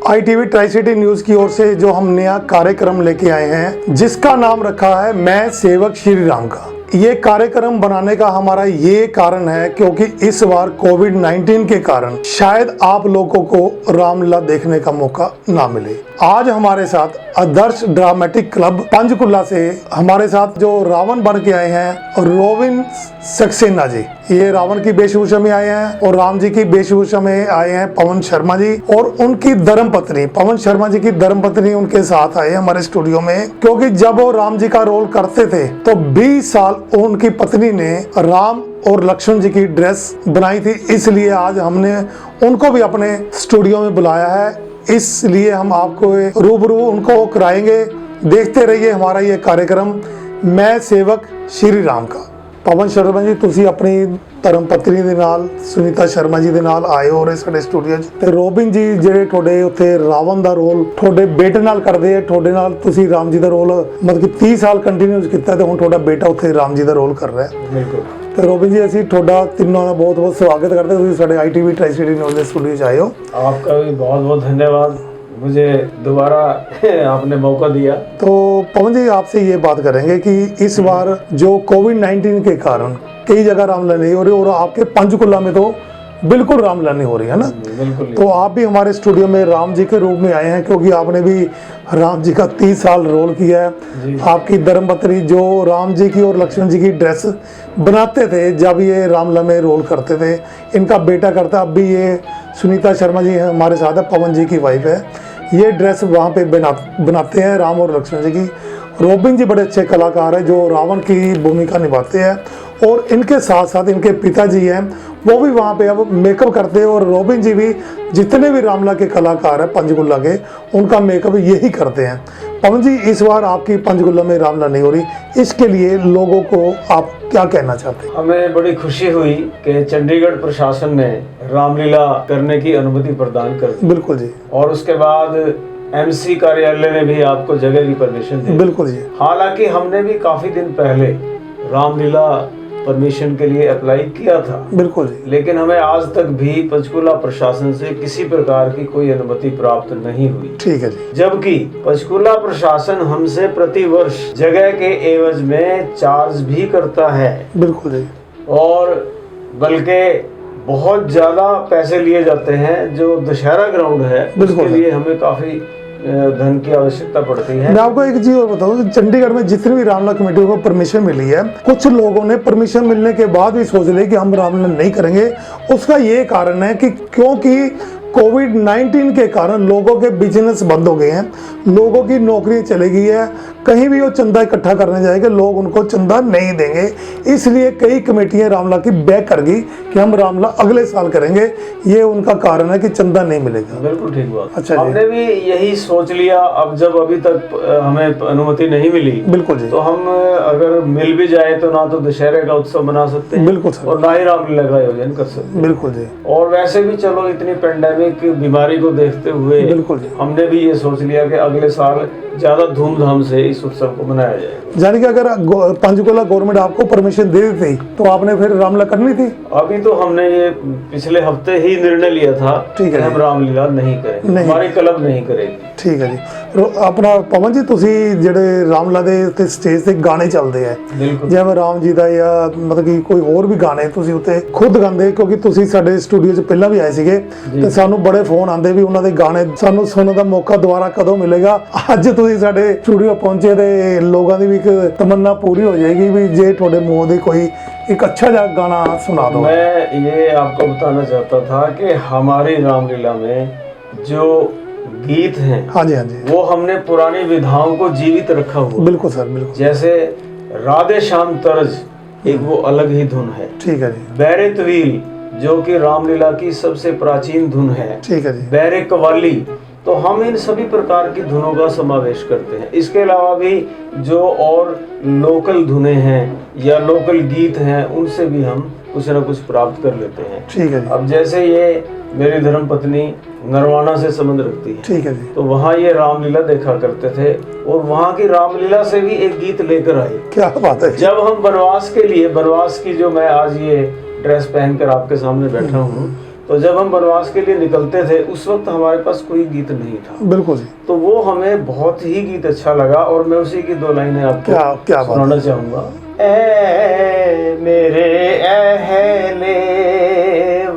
ITV tri city news की ओर से जो हम नया कार्यक्रम लेके आए हैं जिसका नाम रखा है मैं सेवक श्री राम का। ये कार्यक्रम बनाने का हमारा ये कारण है क्योंकि इस बार कोविड-19 के कारण शायद आप लोगों को रामलीला देखने का मौका ना मिले। आज हमारे साथ आदर्श ड्रामेटिक क्लब पंचकुला से हमारे साथ जो रावण बन के आए हैं रोबिन सक्सेना जी, ये रावण की वेशभूषा में आए हैं और राम जी की वेशभूषा में आए हैं पवन शर्मा जी और उनकी धर्मपत्नी पवन शर्मा जी की धर्मपत्नी उनके साथ आए हमारे स्टूडियो में, क्योंकि जब वो राम जी का रोल करते थे तो 20 साल उनकी पत्नी ने राम और लक्ष्मण जी की ड्रेस बनाई थी, इसलिए आज हमने उनको भी अपने स्टूडियो में बुलाया है। इसलिए हम आपको रूबरू उनको कराएंगे। देखते रहिए हमारा ये कार्यक्रम मैं सेवक श्री राम का। पवन शर्मा जी, तुसी अपनी धर्मपत्नी ਦੇ ਨਾਲ सुनीता शर्मा जी ਦੇ ਨਾਲ ਆਏ ਹੋ और ਸਾਡੇ ਸਟੂਡੀਓ 'ਚ ਤੇ ਰੋਬਿਨ ਜੀ ਜਿਹੜੇ ਤੁਹਾਡੇ ਉੱਥੇ ਰਾਵਣ ਦਾ ਰੋਲ ਤੁਹਾਡੇ ਬੇਟੇ ਨਾਲ ਕਰਦੇ ਆ, ਤੁਹਾਡੇ ਨਾਲ ਤੁਸੀਂ ਰਾਮ ਜੀ ਦਾ ਰੋਲ ਮਤਲਬ ਕਿ 30 ਸਾਲ ਕੰਟੀਨਿਊਸ ਕੀਤਾ ਤੇ ਹੁਣ ਤੁਹਾਡਾ ਬੇਟਾ ਉੱਥੇ ਰਾਮ ਜੀ ਦਾ ਰੋਲ ਕਰ ਰਿਹਾ ਹੈ। ਬਿਲਕੁਲ। ਤੇ ਰੋਬਿਨ जी ਅਸੀਂ ਤੁਹਾਡਾ ਤਿੰਨਾਂ ਦਾ ਬਹੁਤ ਬਹੁਤ ਸਵਾਗਤ ਕਰਦੇ ਹਾਂ, ਤੁਸੀਂ ਸਾਡੇ ITV ट्राई सिटी न्यूज़ ਦੇ स्टूडियो 'ਚ ਆਏ हो। आपका भी बहुत बहुत धन्यवाद, मुझे दोबारा आपने मौका दिया। तो पवन जी आपसे ये बात करेंगे कि इस बार जो कोविड-19 के कारण कई जगह रामलीला नहीं हो रही और आपके पंचकुला में तो बिल्कुल रामलीला नहीं हो रही है ना। बिल्कुल। तो आप भी हमारे स्टूडियो में राम जी के रूप में आए हैं क्योंकि आपने भी राम जी का 30 साल रोल किया है। आपकी धर्मपत्नी जो राम जी की और लक्ष्मण जी की ड्रेस बनाते थे जब ये रामलीला में रोल करते थे, इनका बेटा करता, अब भी ये सुनीता शर्मा जी हैं हमारे साथ है, पवन जी की वाइफ है, ये ड्रेस वहाँ पे बनाते हैं राम और लक्ष्मण जी की। रोबिन जी बड़े अच्छे कलाकार हैं जो रावण की भूमिका निभाते हैं और इनके साथ साथ इनके पिताजी हैं वो भी वहाँ पे अब मेकअप करते हैं और रोबिन जी भी जितने भी रामलीला के कलाकार हैं पंचकुला के उनका मेकअप यही करते हैं। पवन जी, इस बार आपकी पंचकुला में रामलीला नहीं हो रही, इसके लिए लोगों को आप क्या कहना चाहते हैं? हमें बड़ी खुशी हुई कि चंडीगढ़ प्रशासन ने रामलीला करने की अनुमति प्रदान कर दी। बिल्कुल जी। और उसके बाद MC कार्यालय ने भी आपको जगह की परमिशन दी। बिल्कुल जी। हालांकि हमने भी काफी दिन पहले रामलीला परमिशन के लिए अप्लाई किया था। बिल्कुल जी। लेकिन हमें आज तक भी पंचकुला प्रशासन से किसी प्रकार की कोई अनुमति प्राप्त नहीं हुई। ठीक है जी। जबकि पंचकुला प्रशासन हमसे प्रति वर्ष जगह के एवज में चार्ज भी करता है। बिल्कुल जी। और बल्कि बहुत ज्यादा पैसे लिए जाते हैं। जो दशहरा ग्राउंड है उसके लिए हमें काफी धन की आवश्यकता पड़ती है। मैं आपको एक चीज और बताऊं, चंडीगढ़ में जितनी भी रामलीला कमेटियों को परमिशन मिली है, कुछ लोगों ने परमिशन मिलने के बाद भी सोच लिया कि हम रामलीला नहीं करेंगे। उसका ये कारण है कि क्योंकि कोविड-19 के कारण लोगों के बिजनेस बंद हो गए हैं, लोगों की नौकरी चली गई है, कहीं भी वो चंदा इकट्ठा करने जाएंगे लोग उनको चंदा नहीं देंगे, इसलिए कई कमेटियां रामलीला की बैक कर गई कि हम रामलीला अगले साल करेंगे। ये उनका कारण है कि चंदा नहीं मिलेगा। बिल्कुल ठीक बात। अच्छा, हमने भी यही सोच लिया। अब जब अभी तक हमें अनुमति नहीं मिली, बिल्कुल जी, तो हम अगर मिल भी जाए तो ना तो दशहरे का उत्सव मना सकते हैं, बिल्कुल सर, और ना ही रामलीला का आयोजन कर सकते हैं। बिल्कुल जी। और वैसे भी चलो इतनी पेंडेमिक बीमारी को देखते हुए बिल्कुल जी, हमने भी ये सोच लिया कि अगले साल ज्यादा धूमधाम से इस उत्सव को मनाया जाएगा। यानी कि अगर पंचकुला गवर्नमेंट आपको परमिशन दे देती तो आपने फिर रामलीला करनी थी? अभी तो हमने ये पिछले हफ्ते ही निर्णय लिया था कि हम रामलीला नहीं करेंगे, हमारी क्लब नहीं करेगी। ठीक है जी। अपना पवन जी, ਤੁਸੀਂ ਜਿਹੜੇ ਰਾਮਲੀਲਾ ਦੇ ਉੱਤੇ ਸਟੇਜ ਤੇ ਗਾਣੇ ਚੱਲਦੇ ਆ ਜਿਵੇਂ ਰਾਮ ਜੀ ਦਾ ਜਾਂ ਮਤਲਬ ਕਿ ਕੋਈ ਹੋਰ ਵੀ ਗਾਣੇ ਤੁਸੀਂ ਉੱਤੇ ਖੁਦ ਗਾਉਂਦੇ, ਕਿਉਂਕਿ ਤੁਸੀਂ ਸਾਡੇ ਸਟੂਡੀਓ 'ਚ ਪਹਿਲਾਂ ਵੀ ਆਏ ਸੀਗੇ ਤੇ ਸਾਨੂੰ ਬੜੇ ਫੋਨ ਆਉਂਦੇ ਵੀ ਉਹਨਾਂ ਦੇ ਗਾਣੇ ਸਾਨੂੰ ਸੁਣਨ ਦਾ ਮੌਕਾ ਦੁਬਾਰਾ ਕਦੋਂ ਮਿਲੇਗਾ। ਅੱਜ ਤੁਸੀਂ ਸਾਡੇ ਸਟੂਡੀਓ ਪਹੁੰਚੇ ਤੇ ਲੋਕਾਂ ਦੀ ਵੀ ਇੱਕ ਤਮੰਨਾ पूरी हो जाएगी भी जे थोड़े मुंह दे कोई एक अच्छा जा गाना सुना दो। मैं ये आपको बताना चाहता था कि हमारी रामलीला में जो गीत हैं, हाँ जी, हाँ जी, वो हमने पुरानी विधाओं को जीवित रखा हुआ। बिल्कुल सर, बिल्कुल। जैसे राधे श्याम तर्ज एक वो अलग ही धुन है। ठीक है जी। बैरे तवील जो कि रामलीला की सबसे प्राचीन धुन है। ठीक है जी। बैरे कवाली, तो हम इन सभी प्रकार की धुनों का समावेश करते हैं। इसके अलावा भी जो और लोकल धुनें हैं या लोकल गीत हैं उनसे भी हम कुछ न कुछ प्राप्त कर लेते हैं। ठीक है जी। अब जैसे ये मेरी धर्मपत्नी नरवाना से संबंध रखती है, ठीक है जी, तो वहाँ ये रामलीला देखा करते थे और वहाँ की रामलीला से भी एक गीत लेकर आए। क्या बात है। जब हम वनवास के लिए, वनवास की जो मैं आज ये ड्रेस पहनकर आपके सामने बैठा हूँ, तो जब हम वनवास के लिए निकलते थे उस वक्त हमारे पास कोई गीत नहीं था, बिल्कुल जी। तो वो हमें बहुत ही गीत अच्छा लगा और मैं उसी की 2 लाइनें आपको क्या बात सुनाना चाहूँगा। ऐ मेरे अहले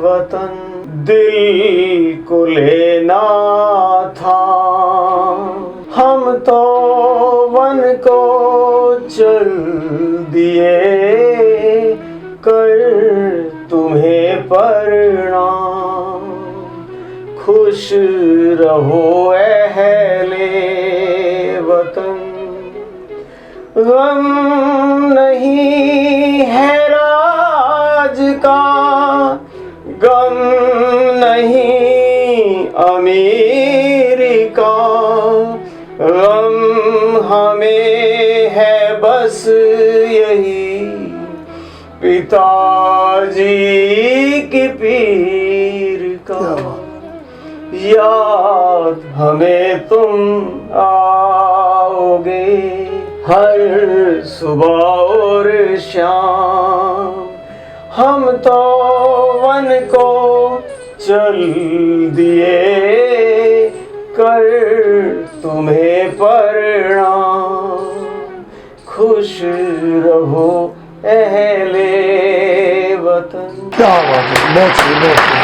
वतन दिल को लेना था, हम तो वन को चल दिए कर तुम्हें प्रणाम, खुश रहो अहले वतन, गम नहीं है राज का, गम नहीं अमीर का, गम हमें है बस यही पिताजी की पीर का, याद हमें तुम आओगे हर सुबह और शाम, हम तो वन को चल दिए कर तुम्हें प्रणाम, खुश रहो अहले वतन। क्या बात है, बहुत सही, बहुत सही,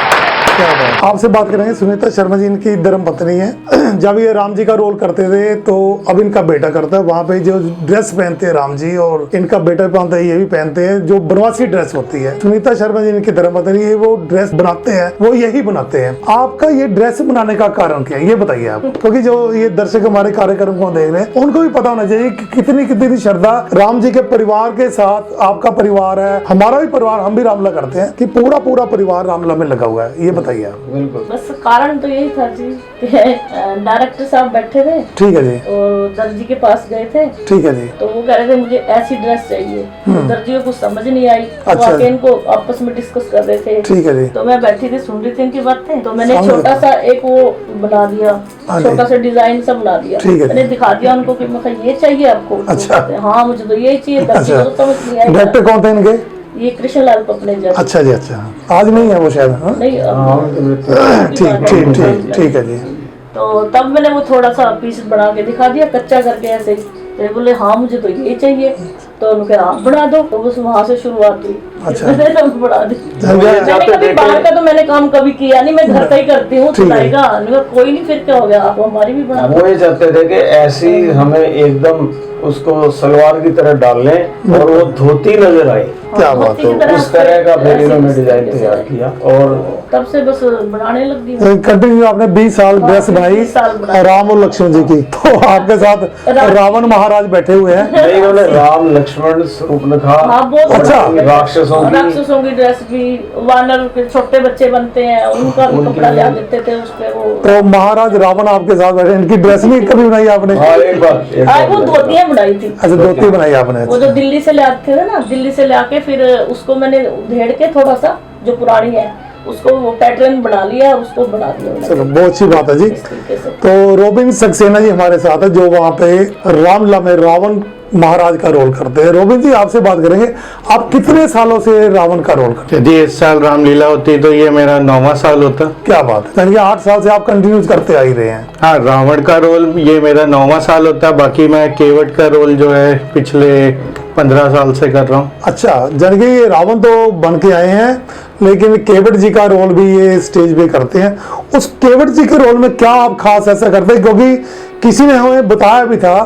क्या बात। आपसे बात करेंगे सुनीता शर्मा जी, इनकी धर्म पत्नी है। जब ये राम जी का रोल करते थे तो अब इनका बेटा करता है, वहाँ पे जो ड्रेस पहनते हैं राम जी और इनका बेटा पहनता है, ये भी पहनते हैं जो बनवासी ड्रेस होती है। सुनीता शर्मा जी इनकी धर्म पत्नी, ये वो ड्रेस बनाते हैं, वो यही बनाते हैं। आपका ये ड्रेस बनाने का कारण क्या है, ये बताइए आप, क्योंकि जो ये दर्शक हमारे कार्यक्रम को देख रहे हैं उनको भी पता होना चाहिए कि कितनी कितनी श्रद्धा राम जी के परिवार के साथ आपका परिवार है, हमारा भी परिवार, हम भी रामला करते हैं, कि पूरा पूरा परिवार रामला में लगा हुआ है, ये बताइए आप। बिल्कुल, बस कारण तो यही था जी कि डायरेक्टर साहब बैठे थे, ठीक है जी, और दर्जी के पास गए थे, ठीक है जी, तो वो कह रहे थे मुझे ऐसी ड्रेस चाहिए, तो दर्जी को कुछ समझ नहीं आई, तो अच्छा। आके इनको आपस में डिस्कस कर रहे थे, ठीक है जी, तो मैं बैठी थी सुन रही थी इनकी बातें, तो मैंने समझ छोटा सा एक वो बना दिया, हाँ छोटा सा डिजाइन सा बना दिया, ठीक है। मैंने दिखा दिया उनको कि मैं कहा, ये चाहिए आपको, तो अच्छा। कहते हैं, हाँ मुझे तो यही चाहिए, दर्जी अच्छा। को तो समझ नहीं आई। डायरेक्टर कौन थे इनके? ये कृष्ण लाल पपनेजा। अच्छा जी, अच्छा, आज नहीं है वो शायद, हाँ? नहीं ठीक ठीक ठीक ठीक है जी। तो तब मैंने वो थोड़ा सा पीस बना के दिखा दिया, कच्चा करके ऐसे ही, तो बोले हाँ मुझे तो ये चाहिए, तो उन्होंने कहा आप बना दो, तो बस वहाँ से शुरुआत हुई। अच्छा। मैंने बना दी। मैंने कभी बाहर का तो मैंने काम कभी किया नहीं, मैं घर का ही करती हूँ, सिलाई का। कोई नहीं, फिर क्या हो गया, आप हमारी भी बना दो। वो ये चाहते थे कि ऐसी हमें एकदम उसको सलवार की तरह डाल लें और वो धोती नजर आए, क्या बात तो उस तरह का फिर इन्होंने डिजाइन तैयार किया और तब से बस बनाने लग गई। कंटिन्यू आपने 20 साल ड्रेस बनाई 20 साल बनाई। राम और लक्ष्मण जी की, तो आपके साथ रावण महाराज बैठे हुए हैं। नहीं, इन्होंने राम लक्ष्मण शूर्पणखा, हाँ, बहुत अच्छा। राक्षसों की ड्रेस भी, वानर के छोटे बच्चे बनते हैं उनका भी कपड़ा ले देते थे उस पे। वो तो महाराज रावण आपके साथ बैठे, इनकी ड्रेस नहीं कभी बनाई आपने? हाँ, एक बार वो धोतियां बनाई थी। अच्छा, धोती बनाई आपने? वो जो दिल्ली से ले आते थे ना, दिल्ली से ले आके फिर उसको मैंने उधेड़ के थोड़ा सा जो पुरानी है उसको वो पैटर्न बना लिया, उसको बना दिया। चलो, बहुत अच्छी बात है जी। इस तरीके से। तो रोबिन सक्सेना जी हमारे साथ है, जो वहाँ पे रामला में रावण महाराज का रोल करते हैं। रोबिन जी, आपसे बात करेंगे, आप कितने सालों से रावण का रोल करते हैं? यदि इस साल रामलीला होती तो ये मेरा 9वां साल होता। क्या बात है, यानी कि 8 साल से आप कंटिन्यू करते आ ही रहे हैं। हाँ, रावण का रोल ये मेरा 9वां साल होता। बाकी मैं केवट का रोल जो है पिछले 15 साल से कर रहा हूँ। अच्छा, यानी कि ये रावण तो बन के आए हैं, लेकिन केवट जी का रोल भी ये स्टेज पे करते हैं। उस केवट जी के रोल में क्या आप खास ऐसा करते हैं, क्योंकि किसी ने हमें बताया भी था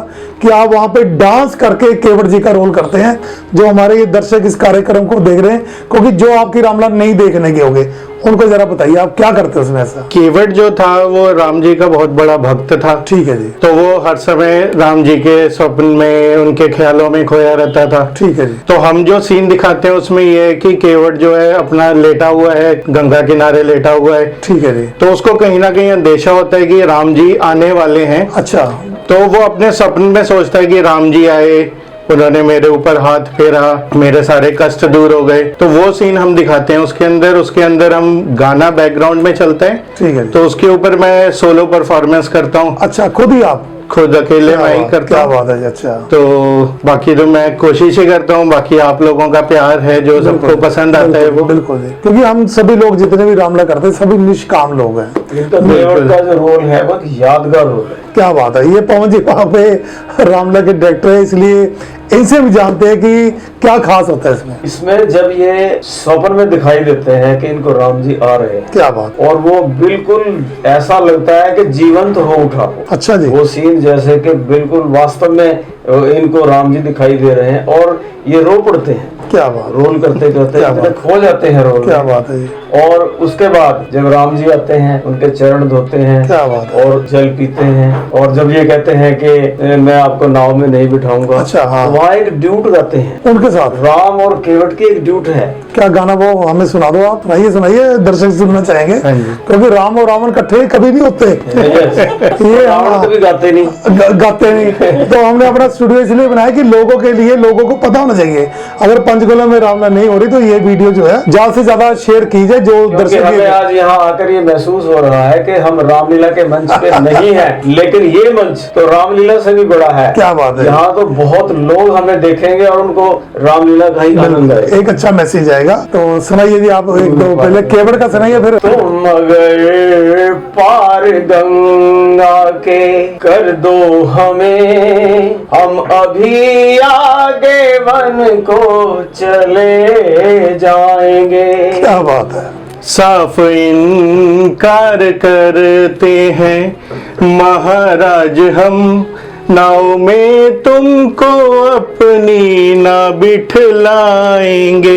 कि आप वहाँ पे डांस करके केवट जी का रोल करते हैं, जो हमारे ये दर्शक इस कार्यक्रम को देख रहे हैं, क्योंकि जो आपकी रामला नहीं देखने के होंगे उनको जरा बताइए आप क्या करते हैं उसमें ऐसा। केवट जो था वो राम जी का बहुत बड़ा भक्त था। ठीक है जी, तो वो हर समय राम जी के स्वप्न में, उनके ख्यालों में खोया रहता था। ठीक है जी। तो हम जो सीन दिखाते हैं उसमें ये है कि केवट जो है अपना लेटा हुआ है, गंगा किनारे लेटा हुआ है। ठीक है जी। तो उसको कहीं ना कहीं अंदेशा होता है कि राम जी आने वाले हैं। अच्छा, तो वो अपने सपने में सोचता है कि राम जी आए, उन्होंने मेरे ऊपर हाथ फेरा, मेरे सारे कष्ट दूर हो गए। तो वो सीन हम दिखाते हैं उसके अंदर हम गाना बैकग्राउंड में चलता है। ठीक है जी। तो उसके ऊपर मैं सोलो परफॉर्मेंस करता हूँ। अच्छा, खुद ही आप? खुद अकेले मैं ही करता क्या हूँ। बात है जी, अच्छा। तो बाकी तो मैं कोशिश ही करता हूँ, बाकी आप लोगों का प्यार है जो सबको पसंद आता है वो। बिल्कुल जी, क्योंकि हम सभी लोग जितने भी रामलीला करते हैं सभी निष्काम लोग हैं। इनका देवट का जो रोल है बहुत यादगार रोल है। क्या बात है, ये पवन जी वहाँ पे रामलीला के डायरेक्टर है, इसलिए इनसे भी जानते हैं कि क्या खास होता है इसमें। इसमें जब ये स्वप्न में दिखाई देते हैं कि इनको राम जी आ रहे हैं, क्या बात, और वो बिल्कुल ऐसा लगता है कि जीवंत हो उठा वो। अच्छा जी, वो सीन जैसे कि बिल्कुल वास्तव में इनको राम जी दिखाई दे रहे हैं और ये रो पड़ते हैं क्या बात, रोल करते करते, क्या इतने बात। खो जाते हैं रोल क्या में। बात है जी, और उसके बाद जब राम जी आते हैं उनके चरण धोते हैं, क्या बात है। और जल पीते हैं, और जब ये कहते हैं कि मैं आपको नाव में नहीं बिठाऊंगा, अच्छा, हाँ। तो वहाँ एक ड्यूट गाते हैं उनके साथ राम और केवट की एक ड्यूट है। क्या गाना, वो हमें सुना दो आप, सुनाइए, दर्शक सुनना चाहेंगे, हाँ जी। क्योंकि राम और रावण इकट्ठे कभी नहीं होते। ये रावण कभी गाते नहीं। गाते नहीं, तो हमने अपना स्टूडियो इसलिए बनाया कि लोगों के लिए, लोगों को पता होना चाहिए, अगर पंचकुला में रामलीला नहीं हो रही तो ये वीडियो जो है ज्यादा से ज्यादा शेयर कीजिए, जो क्योंकि दर्शक हमें आज यहाँ आकर ये महसूस हो रहा है कि हम रामलीला के मंच पे नहीं है, लेकिन ये मंच तो रामलीला से भी बड़ा है। क्या बात है। यहाँ तो बहुत लोग हमें देखेंगे और उनको रामलीला का ही आनंद आएगा। एक अच्छा मैसेज आएगा, तो सुनाइए जी आप एक दो, पहले केवट का सुनाइए, फिर तुम अगर पार गंगा के कर दो हमें, हम अभी आगे वन को चले जाएंगे। क्या बात है, साफ इनकार करते हैं महाराज हम, नाव में तुमको अपनी ना बिठलाएंगे।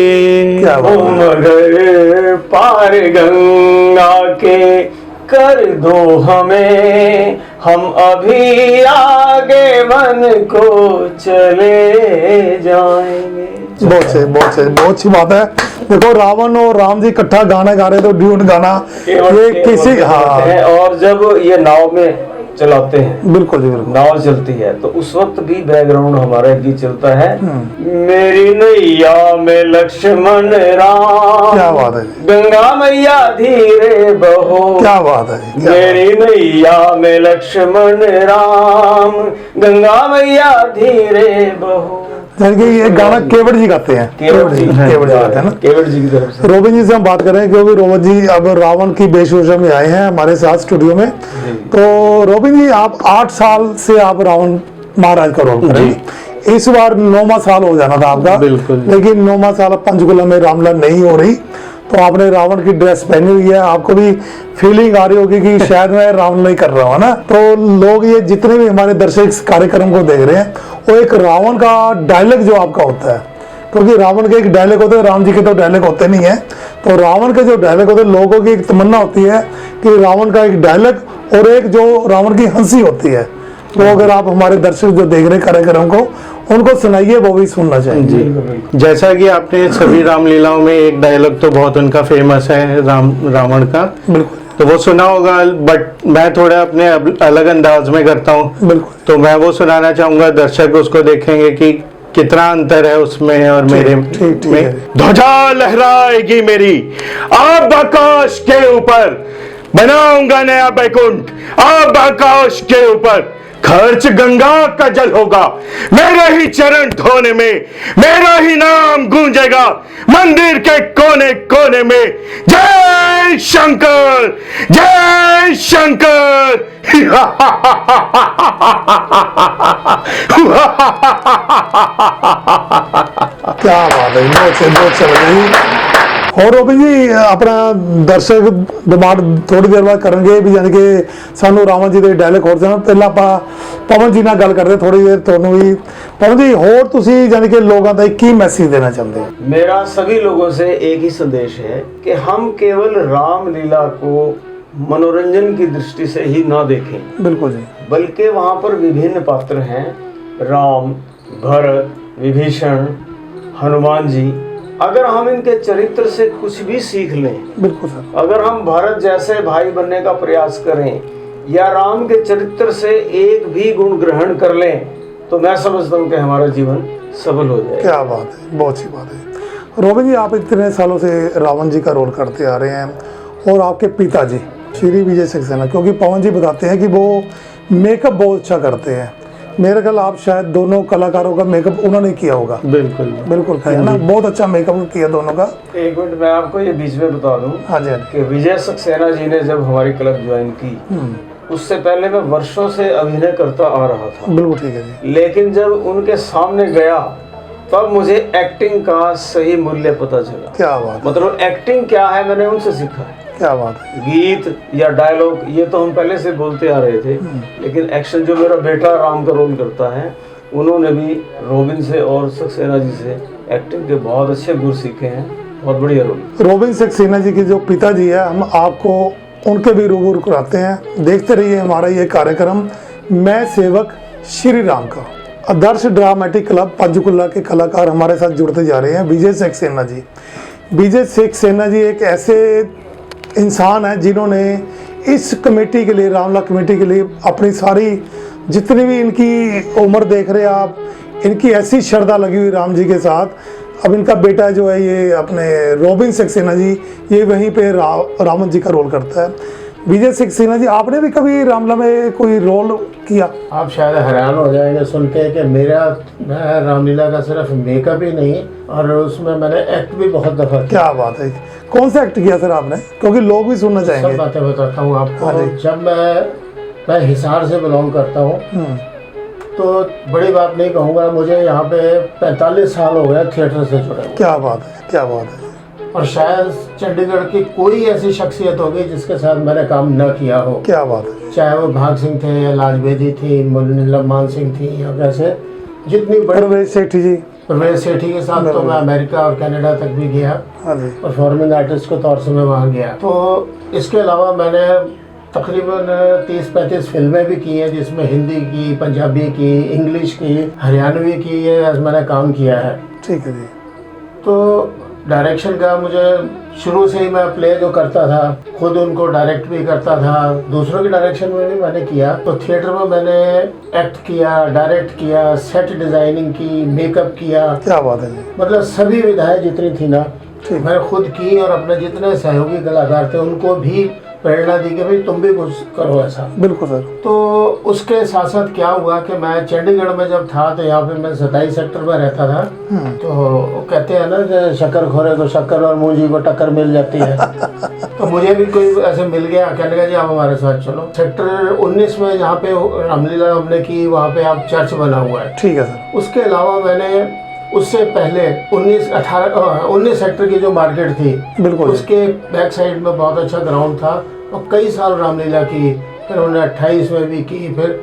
क्या बात तुम अगर पार गंगा के कर दो हमें, हम अभी आगे वन को चले जाएंगे। बहुत अच्छी बात है। देखो, रावण और राम जी इकट्ठा गाना गा रहे, तो ड्यूट गाना ये किसी, हाँ है। और जब ये नाव में चलाते हैं, बिल्कुल जी, बिल्कुल, नाव चलती है, तो उस वक्त भी बैकग्राउंड हमारा एक गीत चलता है, मेरी नैया में लक्ष्मण राम, क्या बात है, गंगा मैया धीरे बहो। क्या बात है, क्या मेरी नैया में लक्ष्मण राम, गंगा मैया धीरे बहो। यानी कि ये गाना केवट जी गाते हैं, केवट जी गाते हैं ना। केवट जी की तरफ से। रोबिन जी से हम बात करें, क्योंकि रोबिन जी अब रावण की वेशभूषा में आए हैं हमारे साथ स्टूडियो में। तो रोबिन जी, आप 8 साल से आप रावण महाराज का रोल करेंगे, इस बार 9वां साल हो जाना था आपका, बिल्कुल। लेकिन 9वां साल पंचकुला में रामलीला नहीं हो रही, तो आपने रावण की ड्रेस पहनी हुई है, आपको भी फीलिंग आ रही होगी कि शायद मैं रावण नहीं कर रहा हूँ ना। तो लोग, ये जितने भी हमारे दर्शक इस कार्यक्रम को देख रहे हैं, वो एक रावण का डायलॉग जो आपका होता है, क्योंकि रावण के एक डायलॉग होते हैं, राम जी के तो डायलॉग होते नहीं है, तो रावण के जो डायलॉग होते हैं, लोगों की एक तमन्ना होती है कि रावण का एक डायलॉग और एक जो रावण की हंसी होती है, तो अगर आप हमारे दर्शक जो देख रहे हैं कार्यक्रम को, उनको सुनाइए, वो भी सुनना चाहिए। जैसा कि आपने सभी रामलीलाओं में एक डायलॉग तो बहुत उनका फेमस है रावण का, बिल्कुल, तो वो सुना होगा, बट मैं थोड़ा अपने अलग अंदाज में करता हूँ। बिल्कुल, तो मैं वो सुनाना चाहूंगा, दर्शक उसको देखेंगे कि कितना अंतर है उसमें और मेरे ठीक में। है। ध्वजा लहराएगी मेरी अब आकाश के ऊपर, बनाऊंगा नया बैकुंठ अब आकाश के ऊपर, खर्च गंगा का जल होगा मेरे ही चरण धोने में, मेरा ही नाम गूंजेगा मंदिर के कोने कोने में, जय शंकर जय शंकर। क्या बात है, बहुत अच्छा लगा जी। और रोबिन जी, अपना दर्शक डिमांड थोड़ी देर बाद करेंगे भी, यानी कि सानू रावण जी ਦੇ डायलॉग ਹੋਰ ਸੁਣਾ, ਪਹਿਲਾਂ ਆਪਾਂ ਪਵਨ ਜੀ ਨਾਲ ਗੱਲ ਕਰਦੇ ਥੋੜੀ ਦੇਰ। ਤੁਹਾਨੂੰ ਵੀ पवन जी, ਹੋਰ ਤੁਸੀਂ यानी कि लोगों ਦਾ ਕੀ मैसेज देना चाहते हो? मेरा सभी लोगों से एक ही संदेश है कि हम केवल रामलीला को मनोरंजन की दृष्टि से ही ना देखें, बिल्कुल जी, बल्कि वहाँ पर विभिन्न पात्र हैं, राम, भरत, विभीषण, हनुमान जी। अगर हम इनके चरित्र से कुछ भी सीख लें, बिल्कुल सर, अगर हम भरत जैसे भाई बनने का प्रयास करें या राम के चरित्र से एक भी गुण ग्रहण कर लें, तो मैं समझता हूँ कि हमारा जीवन सफल हो जाए। क्या बात है, बहुत अच्छी बात है। रोबिन जी, आप इतने सालों से रावण जी का रोल करते आ रहे हैं, और आपके पिताजी श्री विजय सक्सेना, क्योंकि पवन जी बताते हैं कि वो मेकअप बहुत अच्छा करते हैं। मेरे ख्याल आप शायद दोनों कलाकारों का मेकअप उन्होंने किया होगा। बिल्कुल बिल्कुल है ना, बहुत अच्छा मेकअप किया दोनों का। एक मिनट मैं आपको ये बीच में बता दूं हाँ जी हाँ जी। कि विजय सक्सेना जी ने जब हमारी क्लब ज्वाइन की, उससे पहले मैं वर्षों से अभिनय करता आ रहा था, बिल्कुल ठीक है जी। लेकिन जब उनके सामने गया तब मुझे एक्टिंग का सही मूल्य पता चला। क्या बात है, मतलब एक्टिंग क्या है मैंने उनसे सीखा है। क्या बात है। गीत या डायलॉग ये तो हम पहले से बोलते आ रहे थे, लेकिन एक्शन जो मेरा बेटा राम का रोल करता है, उन्होंने भी रॉबिन से और सक्सेना जी से एक्टिंग के बहुत अच्छे गुण सीखे हैं। बहुत बढ़िया रोल। रॉबिन सक्सेना जी के जो पिताजी है, हम आपको उनके भी रूबरू कराते हैं। देखते रहिए हमारा ये कार्यक्रम मैं सेवक श्री राम का। आदर्श ड्रामेटिक क्लब पंचकुला के कलाकार हमारे साथ जुड़ते जा रहे हैं। विजय सक्सेना जी। विजय सक्सेना जी एक ऐसे इंसान है जिन्होंने इस कमेटी के लिए, रामला कमेटी के लिए अपनी सारी जितनी भी इनकी उम्र देख रहे हैं आप, इनकी ऐसी श्रद्धा लगी हुई राम जी के साथ। अब इनका बेटा जो है ये अपने रॉबिन सक्सेना जी, ये वहीं पे रावण जी का रोल करता है। विजय सक्सेना जी, आपने भी कभी रामला में कोई रोल किया? आप शायद हैरान हो जाएंगे सुन के कि मैं रामलीला का सिर्फ मेकअप ही नहीं और उसमें मैंने एक्ट भी बहुत दफा किया। क्या बात है। कौन सा एक्ट किया सर आपने, क्योंकि लोग भी सुनना सब चाहेंगे। बातें बताता हूँ आपको। हाँ जी। जब मैं हिसार से बिलोंग करता हूँ, तो बड़ी बात नहीं कहूँगा, मुझे यहाँ पे 45 साल हो गए थिएटर से जुड़े हुए। क्या बात है, क्या बात है। और शायद चंडीगढ़ की कोई ऐसी शख्सियत होगी जिसके साथ मैंने काम न किया हो। क्या बात है। चाहे वो भाग सिंह थे या लाजबेदी थी, नीलम मान सिंह थी, या वैसे जितनी बड़ी परवेज सेठी जी। परवेज सेठी के साथ तो मैं अमेरिका और कनाडा तक भी गया, हाँ जी। परफॉर्मिंग आर्टिस्ट के तौर से मैं वहाँ गया। तो इसके अलावा मैंने तकरीबन 30-35 फिल्में भी की हैं, जिसमें हिंदी की, पंजाबी की, इंग्लिश की, हरियाणवी की, ये मैंने काम किया है। ठीक है जी। तो डायरेक्शन का मुझे शुरू से ही, मैं प्ले जो करता था खुद उनको डायरेक्ट भी करता था, दूसरों की डायरेक्शन में भी मैंने किया। तो थिएटर में मैंने एक्ट किया, डायरेक्ट किया, सेट डिजाइनिंग की, मेकअप किया, क्या बात है जी। मतलब सभी विधाएं जितनी थी ना मैंने खुद की, और अपने जितने सहयोगी कलाकार थे उनको भी प्रेरणा दी कि भाई तुम भी कुछ करो ऐसा। बिल्कुल सर। तो उसके साथ साथ क्या हुआ कि मैं चंडीगढ़ में जब था तो यहाँ पे मैं 27 सेक्टर में रहता था। तो कहते हैं ना कि शक्कर खोरे को शक्कर और मूंजी को टक्कर मिल जाती है। तो मुझे भी कोई ऐसे मिल गया, कहने लगा जी आप हमारे साथ चलो। सेक्टर 19 में जहाँ पे रामलीला हमने की, वहाँ पे आप चर्च बना हुआ है। ठीक है सर। उसके अलावा मैंने उससे पहले 19 सेक्टर की जो मार्केट थी, बिल्कुल। उसके बैक साइड में बहुत अच्छा ग्राउंड था और कई साल रामलीला की। फिर उन्होंने 28 में भी की। फिर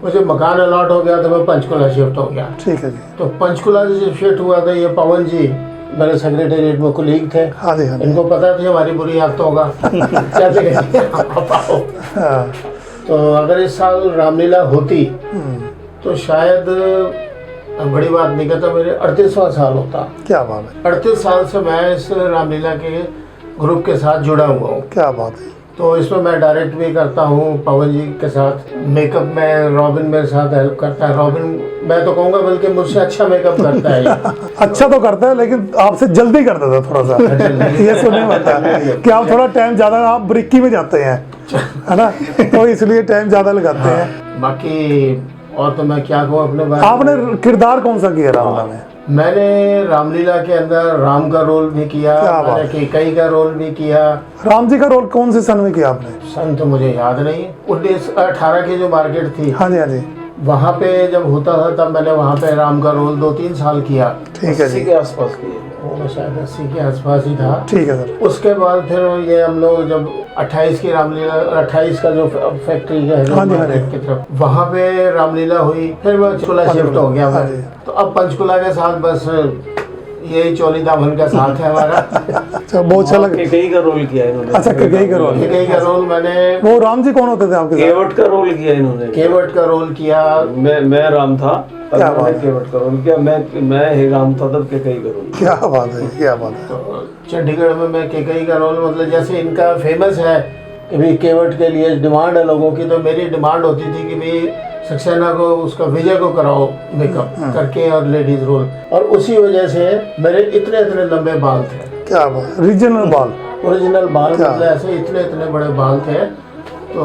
मुझे मकान अलॉट हो गया तो मैं पंचकुला शिफ्ट हो गया। ठीक है जी। तो पंचकुला से जब शिफ्ट हुआ था, ये पवन जी मेरे सेक्रेटेरिएट में कुलीग थे, हाँ जी हाँ जी। इनको पता थी हमारी बुरी आदतों का। कहते हाँ। तो अगर इस साल रामलीला होती तो शायद, बड़ी बात नहीं कहता, मेरे 38वां साल होता। क्या बात है। 38 साल से मैं इस रामलीला के ग्रुप के साथ जुड़ा हुआ हूँ। क्या बात है। तो इसमें मैं डायरेक्ट भी करता हूँ पवन जी के साथ, मेकअप में रॉबिन मेरे साथ हेल्प करता है। रॉबिन मैं तो कहूँगा बल्कि मुझसे अच्छा मेकअप करता है। अच्छा तो करता है, लेकिन आपसे जल्दी करता था थोड़ा सा। ये सुनने में आता है कि आप थोड़ा टाइम ज्यादा, आप ब्रिकी में जाते हैं, है ना, तो इसलिए टाइम ज्यादा लगाते हैं। बाकी और तो मैं क्या कहूँ अपने बारे में। आपने किरदार कौन सा किया रामलीला में? मैंने रामलीला के अंदर राम का रोल भी किया, क्या बात। मैंने कैकई का रोल भी किया। राम जी का रोल कौन से सन में किया आपने? सन तो मुझे याद नहीं। 1918 की जो मार्केट थी, हाँ जी हाँ जी। वहाँ पे जब होता था तब मैंने वहाँ पे राम का रोल 2-3 साल किया। ठीक है इसी जी। के आसपास किए। वो शायद 80 के आसपास ही था। ठीक है सर। उसके बाद फिर ये हम लोग जब 28 की रामलीला, 28 का जो फैक्ट्री है हाँ जी, हाँ जी। की तरफ, वहाँ पे रामलीला हुई। फिर मैं पंचकुला शिफ्ट हो गया हाँ मैं। जी। तो अब पंचकुला के साथ बस यही चोली दामन का साथ है हमारा। अच्छा, बहुत अच्छा लगा। कैकई का रोल किया इन्होंने। अच्छा, कैकई का रोल। कैकई का रोल मैंने, वो राम जी कौन होते थे आपके साथ? केवट का रोल किया इन्होंने। केवट का रोल किया। मैं राम था, तब क्या मैंने बात। केवट का रोल किया। मैं ही राम था तब कैकई का रोल। क्या बात है, क्या बात है। तो चंडीगढ़ में मैं कैकई का रोल, मतलब जैसे इनका फेमस है कि भाई केवट के लिए डिमांड है लोगों की, तो मेरी डिमांड होती थी कि भाई सक्सेना को, उसका विजय को कराओ मेकअप करके और लेडीज रोल। और उसी वजह से मेरे इतने इतने लंबे बाल थे। क्या बात, रीजनल बाल। ओरिजिनल बाल, क्या? मतलब ऐसे इतने इतने बड़े बाल थे। तो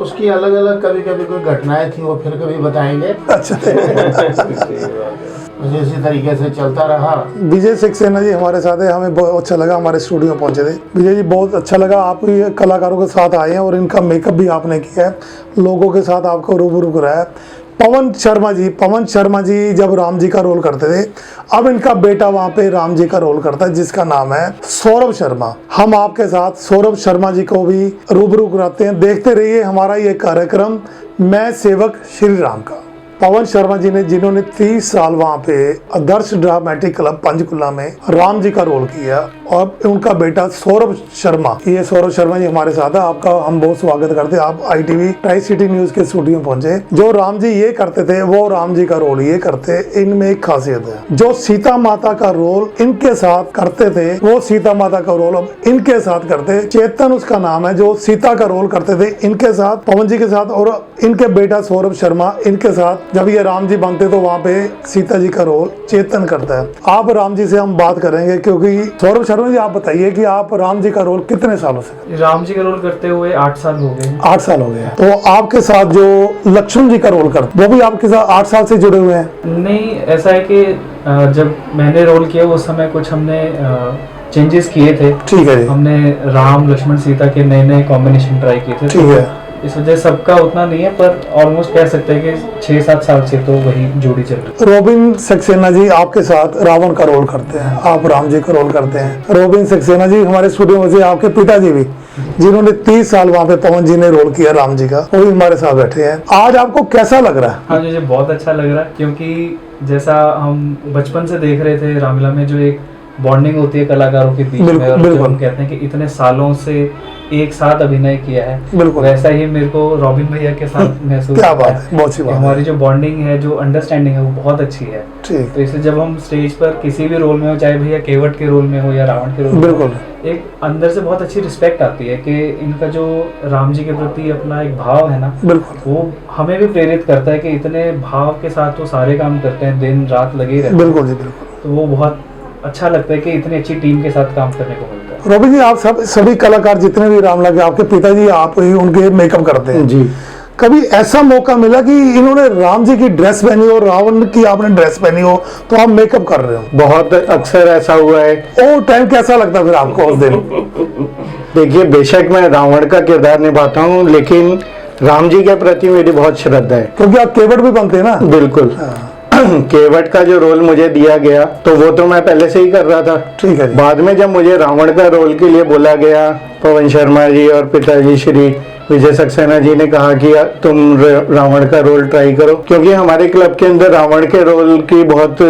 उसकी अलग अलग कभी कभी कोई घटनाएं थी, वो फिर कभी बताएंगे। अच्छा। मुझे इसी तरीके से चलता रहा। विजय सक्सेना जी हमारे साथ है, हमें बहुत अच्छा लगा, हमारे स्टूडियो में पहुंचे थे। विजय जी बहुत अच्छा लगा, आप ये कलाकारों के साथ आए हैं और इनका मेकअप भी आपने किया है, लोगों के साथ आपको रूबरू कराया है। पवन शर्मा जी जब राम जी का रोल करते थे, अब इनका बेटा वहाँ पे राम जी का रोल करता है जिसका नाम है सौरभ शर्मा। हम आपके साथ सौरभ शर्मा जी को भी रूबरू कराते हैं। देखते रहिए हमारा ये कार्यक्रम मैं सेवक श्री राम का। पवन शर्मा जी ने जिन्होंने 30 साल वहाँ पे आदर्श ड्रामेटिक क्लब पंचकुला में राम जी का रोल किया, और उनका बेटा सौरभ शर्मा, ये सौरभ शर्मा जी हमारे साथ है। आपका हम बहुत स्वागत करते हैं। आप ITV ट्राई सिटी न्यूज के स्टूडियो में पहुंचे। जो राम जी ये करते थे वो राम जी का रोल ये करते, इनमें एक खासियत है। जो सीता माता का रोल इनके साथ करते थे वो सीता माता का रोल अब इनके साथ करते। चेतन उसका नाम है, जो सीता का रोल करते थे इनके साथ, पवन जी के साथ, और इनके बेटा सौरभ शर्मा इनके साथ जब ये राम जी बनते तो वहाँ पे सीता जी का रोल चेतन करता है। आप राम जी से हम बात करेंगे, क्योंकि सौरभ शर्मा जी आप बताइए कि आप राम जी का रोल कितने सालों से? राम जी का रोल करते हुए 8 साल हो गए। 8 साल हो गए। तो आपके साथ जो लक्ष्मण जी का रोल करते वो भी आपके साथ 8 साल से जुड़े हुए हैं? नहीं, ऐसा है कि जब मैंने रोल किया उस समय कुछ हमने चेंजेस किए थे। ठीक है जी। हमने राम लक्ष्मण सीता के नए नए कॉम्बिनेशन ट्राई किए थे। ठीक है। इस वजह सबका उतना नहीं है, पर ऑलमोस्ट कह सकते हैं कि 6-7 साल से तो वही जोड़ी चल रही है। रोबिन सक्सेना जी आपके साथ रावण का रोल करते हैं, आप राम जी का रोल करते हैं। रोबिन सक्सेना जी हमारे स्टूडियो में से, आपके पिताजी भी जिन्होंने 30 साल वहाँ पे पवन जी ने रोल किया राम जी का, वो भी हमारे साथ बैठे हैं। आज आपको कैसा लग रहा है? हाँ, मुझे बहुत अच्छा लग रहा है, क्योंकि जैसा हम बचपन से देख रहे थे रामलीला में जो एक बॉन्डिंग होती है कलाकारों के बीच में, और जो हम कहते हैं कि इतने सालों से एक साथ अभिनय किया है, बिल्कुल वैसा ही मेरे को रॉबिन भैया के साथ महसूस क्या होता बात है, बहुत अच्छी बात है। हमारी जो बॉन्डिंग है, जो अंडरस्टैंडिंग है, वो बहुत अच्छी है। ठीक। तो इसलिए जब हम स्टेज पर किसी भी रोल में हो, चाहे भैया केवट के रोल में हो या रावण के रोल में, बिल्कुल एक अंदर से बहुत अच्छी रिस्पेक्ट आती है कि इनका जो राम जी के प्रति अपना एक भाव है ना, बिल्कुल वो हमें भी प्रेरित करता है कि इतने भाव के साथ वो सारे काम करते हैं, दिन रात लगे रहते हैं। बिल्कुल जी, बिल्कुल। तो वो बहुत अच्छा लगता है कि इतनी अच्छी टीम के साथ काम करने को मिलता है। रोबिन जी, आप सभी कलाकार जितने भी राम लगे, आपके पिताजी आप ही उनके मेकअप करते हैं जी। कभी ऐसा मौका मिला कि इन्होंने राम जी की ड्रेस पहनी हो, रावण की आपने ड्रेस पहनी हो, तो आप मेकअप कर रहे हो? बहुत अक्सर ऐसा हुआ है। ओ टाइम कैसा लगता फिर आपको उस दिन? देखिए, बेशक मैं रावण का किरदार निभाता हूँ, लेकिन राम जी के प्रति मेरी बहुत श्रद्धा है। क्योंकि आप केवट भी बनते हैं ना? बिल्कुल। केवट का जो रोल मुझे दिया गया तो वो तो मैं पहले से ही कर रहा था। ठीक है जी। बाद में जब मुझे रावण का रोल के लिए बोला गया, पवन शर्मा जी और पिताजी श्री विजय सक्सेना जी ने कहा कि तुम रावण का रोल ट्राई करो, क्योंकि हमारे क्लब के अंदर रावण के रोल की बहुत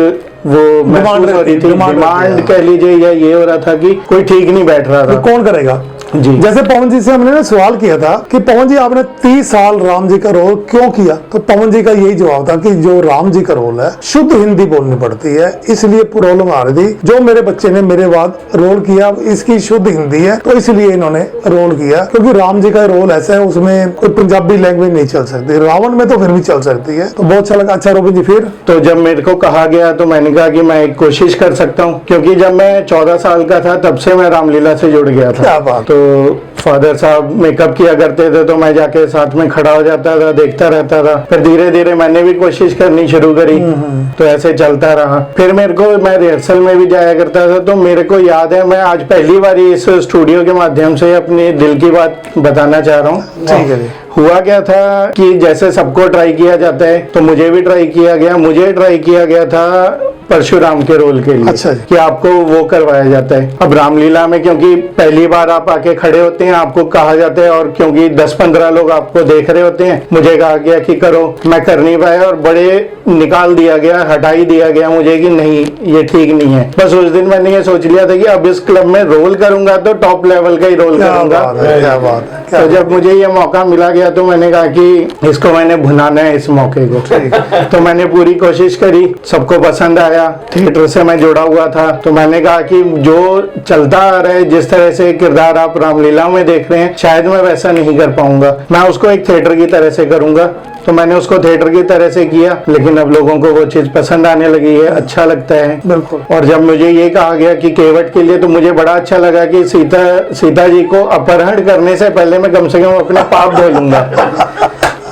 वो महसूस हो रही थी, डिमांड कह लीजिए, या ये हो रहा था कि कोई ठीक नहीं बैठ रहा था। कौन करेगा जी। जैसे पवन जी से हमने ना सवाल किया था कि पवन जी आपने 30 साल राम जी का रोल क्यों किया, तो पवन जी का यही जवाब था कि जो राम जी का रोल है शुद्ध हिंदी बोलनी पड़ती है, इसलिए प्रॉब्लम आ रही थी। जो मेरे बच्चे ने मेरे बाद रोल किया इसकी शुद्ध हिंदी है, तो इसलिए इन्होंने रोल किया, क्योंकि राम जी का रोल ऐसा है उसमें कोई पंजाबी लैंग्वेज नहीं चल सकती, रावण में तो फिर भी चल सकती है। तो बहुत अच्छा लगा। अच्छा रोबिन जी, फिर तो जब मेरे को कहा गया तो मैंने कहा कि मैं एक कोशिश कर सकता हूँ, क्योंकि जब मैं 14 साल का था तब से मैं रामलीला से जुड़ गया था। क्या बात। तो फादर साहब मेकअप किया करते थे तो मैं जाके साथ में खड़ा हो जाता था, देखता रहता था। फिर धीरे धीरे मैंने भी कोशिश करनी शुरू करी, तो ऐसे चलता रहा। फिर मैं रिहर्सल में भी जाया करता था। तो मेरे को याद है, मैं आज पहली बार इस स्टूडियो के माध्यम से अपनी दिल की बात बताना चाह रहा हूँ। ठीक है जी। हुआ क्या था कि जैसे सबको ट्राई किया जाता है तो मुझे भी ट्राई किया गया। मुझे ट्राई किया गया था परशुराम के रोल के लिए। अच्छा। कि आपको वो करवाया जाता है। अब रामलीला में क्योंकि पहली बार आप आके खड़े होते हैं, आपको कहा जाता है, और क्योंकि 10-15 लोग आपको देख रहे होते हैं, मुझे कहा गया कि करो। मैं कर नहीं पाया और बड़े निकाल दिया गया, हटाई दिया गया मुझे कि नहीं, ये ठीक नहीं है। बस उस दिन मैंने ये सोच लिया था कि अब इस क्लब में रोल करूंगा तो टॉप लेवल का ही रोल करूंगा। क्या बात है। तो जब मुझे ये मौका मिला गया तो मैंने कहा कि इसको मैंने भुनाना है, इस मौके को। तो मैंने पूरी कोशिश करी, सबको पसंद आया। गया, थिएटर से मैं जुड़ा हुआ था, तो मैंने कहा कि जो चलता आ रहा है, जिस तरह से किरदार आप रामलीला में देख रहे हैं, शायद मैं वैसा नहीं कर पाऊंगा, मैं उसको एक थिएटर की तरह से करूंगा। तो मैंने उसको थिएटर की तरह से किया, लेकिन अब लोगों को वो चीज पसंद आने लगी है, अच्छा लगता है। बिल्कुल। और जब मुझे ये कहा गया कि केवट के लिए, तो मुझे बड़ा अच्छा लगा कि सीता जी को अपहरण करने से पहले मैं कम से कम अपने पाप धो लूंगा।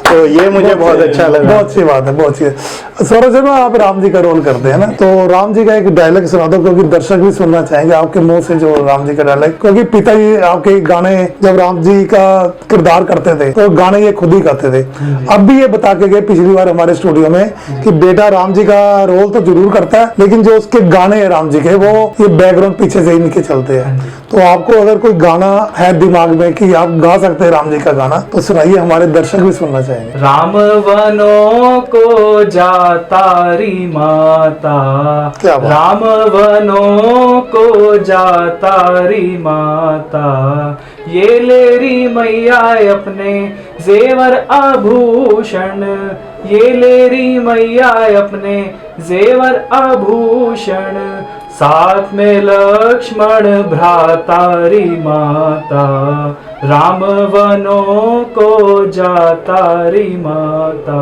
तो ये मुझे बहुत अच्छा लगा। बहुत अच्छी बात है, बहुत अच्छी। सौरभ शर्मा, आप राम जी का रोल करते हैं ना, तो राम जी का एक डायलॉग सुना दो, क्योंकि दर्शक भी सुनना चाहेंगे आपके मुंह से जो राम जी का डायलॉग, क्योंकि पिताजी आपके गाने जब राम जी का किरदार करते थे तो गाने ये खुद ही गाते थे। अब भी ये बता के गए पिछली बार हमारे स्टूडियो में कि बेटा राम जी का रोल तो जरूर करता है, लेकिन जो उसके गाने हैं राम जी के, वो ये बैकग्राउंड पीछे से ही इनके चलते हैं। तो आपको अगर कोई गाना है दिमाग में कि आप गा सकते हैं राम जी का गाना, तो सुनाइए, हमारे दर्शक भी सुनना चाहेंगे। राम वनों को जाता री माता, क्या बात। राम वनों को जाता री माता, ये ले री मैया अपने जेवर आभूषण, ये ले री मैया अपने जेवर आभूषण, साथ में लक्ष्मण भ्रातारी माता, राम वनों को जातारी माता।